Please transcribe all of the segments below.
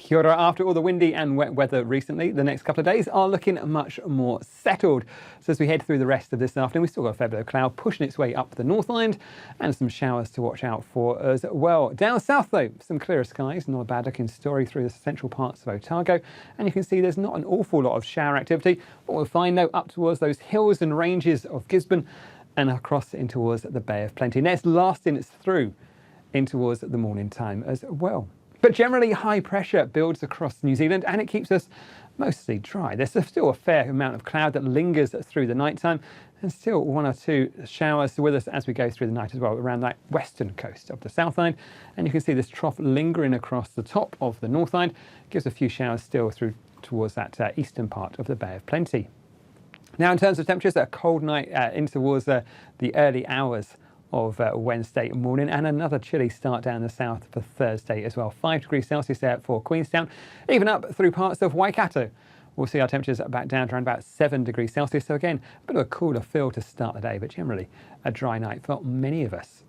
Kia ora. After all the windy and wet weather recently, the next couple of days are looking much more settled. So as we head through the rest of this afternoon, we've still got a fair bit of cloud pushing its way up the North Island and some showers to watch out for as well. Down south though, some clearer skies, not a bad looking story through the central parts of Otago. And you can see there's not an awful lot of shower activity. What we'll find though, up towards those hills and ranges of Gisborne and across in towards the Bay of Plenty. And that's lasting through in towards the morning time as well. But generally high pressure builds across New Zealand and it keeps us mostly dry. There's still a fair amount of cloud that lingers through the night time and still one or two showers with us as we go through the night as well around that western coast of the South Island. And you can see this trough lingering across the top of the North Island. Gives a few showers still through towards that eastern part of the Bay of Plenty. Now in terms of temperatures, a cold night in towards the early hours of Wednesday morning and another chilly start down the south for Thursday as well. 5 degrees Celsius there for Queenstown, even up through parts of Waikato. We'll see our temperatures back down to around about 7 degrees Celsius. So again, a bit of a cooler feel to start the day, but generally a dry night for many of us.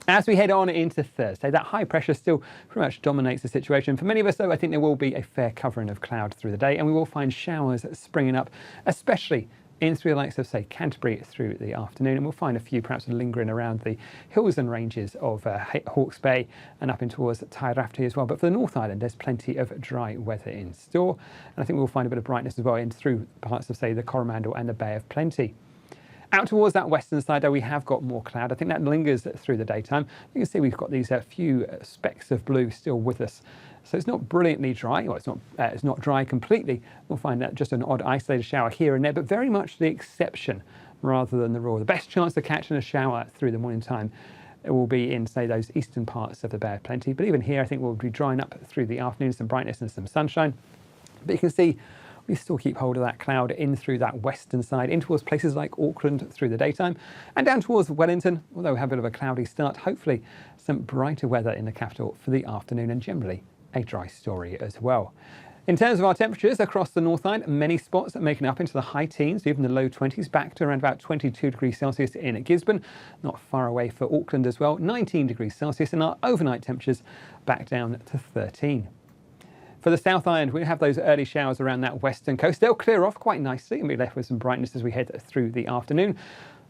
As we head on into Thursday, that high pressure still pretty much dominates the situation. For many of us though, I think there will be a fair covering of cloud through the day and we will find showers springing up, especially in through the likes of, say, Canterbury through the afternoon, and we'll find a few perhaps lingering around the hills and ranges of Hawke's Bay and up in towards Tairafti as well. But for the North Island, there's plenty of dry weather in store, and I think we'll find a bit of brightness as well in through parts of, say, the Coromandel and the Bay of Plenty. Out towards that western side, though, we have got more cloud. I think that lingers through the daytime. You can see we've got these few specks of blue still with us. So it's not brilliantly dry, or it's not dry completely. We'll find that just an odd isolated shower here and there, but very much the exception rather than the rule. The best chance of catching a shower through the morning time it will be in, say, those eastern parts of the Bay of Plenty. But even here, I think we'll be drying up through the afternoon, some brightness and some sunshine. But you can see we still keep hold of that cloud in through that western side, in towards places like Auckland through the daytime, and down towards Wellington, although we have a bit of a cloudy start, hopefully some brighter weather in the capital for the afternoon and generally a dry story as well. In terms of our temperatures across the North Island, many spots are making up into the high teens, even the low 20s, back to around about 22 degrees Celsius in Gisborne, not far away for Auckland as well, 19 degrees Celsius, and our overnight temperatures back down to 13. For the South Island, we have those early showers around that western coast. They'll clear off quite nicely and be left with some brightness as we head through the afternoon.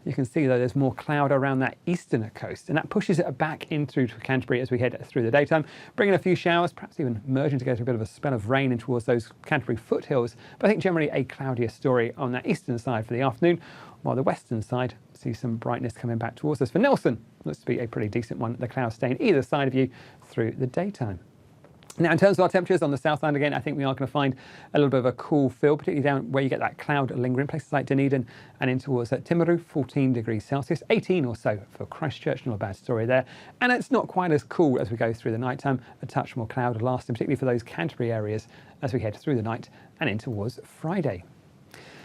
You can see though there's more cloud around that eastern coast and that pushes it back into Canterbury as we head through the daytime, bringing a few showers, perhaps even merging together a bit of a spell of rain in towards those Canterbury foothills. But I think generally a cloudier story on that eastern side for the afternoon, while the western side sees some brightness coming back towards us. For Nelson, looks to be a pretty decent one, the clouds staying either side of you through the daytime. Now, in terms of our temperatures on the South Island, again, I think we are going to find a little bit of a cool feel, particularly down where you get that cloud lingering, places like Dunedin and in towards Timaru, 14 degrees Celsius, 18 or so for Christchurch, not a bad story there. And it's not quite as cool as we go through the night time, a touch more cloud lasting, particularly for those Canterbury areas as we head through the night and in towards Friday.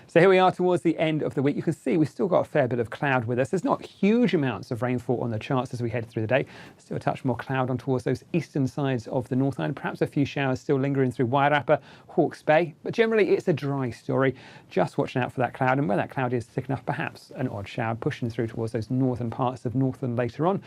So here we are towards the end of the week. You can see we've still got a fair bit of cloud with us. There's not huge amounts of rainfall on the charts as we head through the day. Still a touch more cloud on towards those eastern sides of the North Island. Perhaps a few showers still lingering through Wairarapa, Hawke's Bay. But generally it's a dry story. Just watching out for that cloud. And where that cloud is thick enough, perhaps an odd shower pushing through towards those northern parts of Northland later on.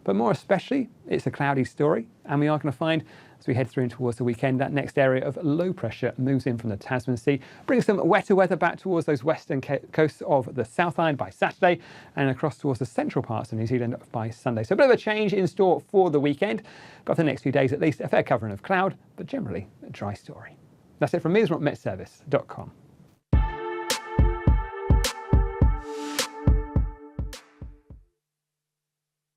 But more especially, it's a cloudy story. And we are going to find, as we head through towards the weekend, that next area of low pressure moves in from the Tasman Sea, brings some wetter weather back towards those western coasts of the South Island by Saturday and across towards the central parts of New Zealand by Sunday. So a bit of a change in store for the weekend, but for the next few days at least, a fair covering of cloud, but generally a dry story. That's it from me, it's from metservice.com.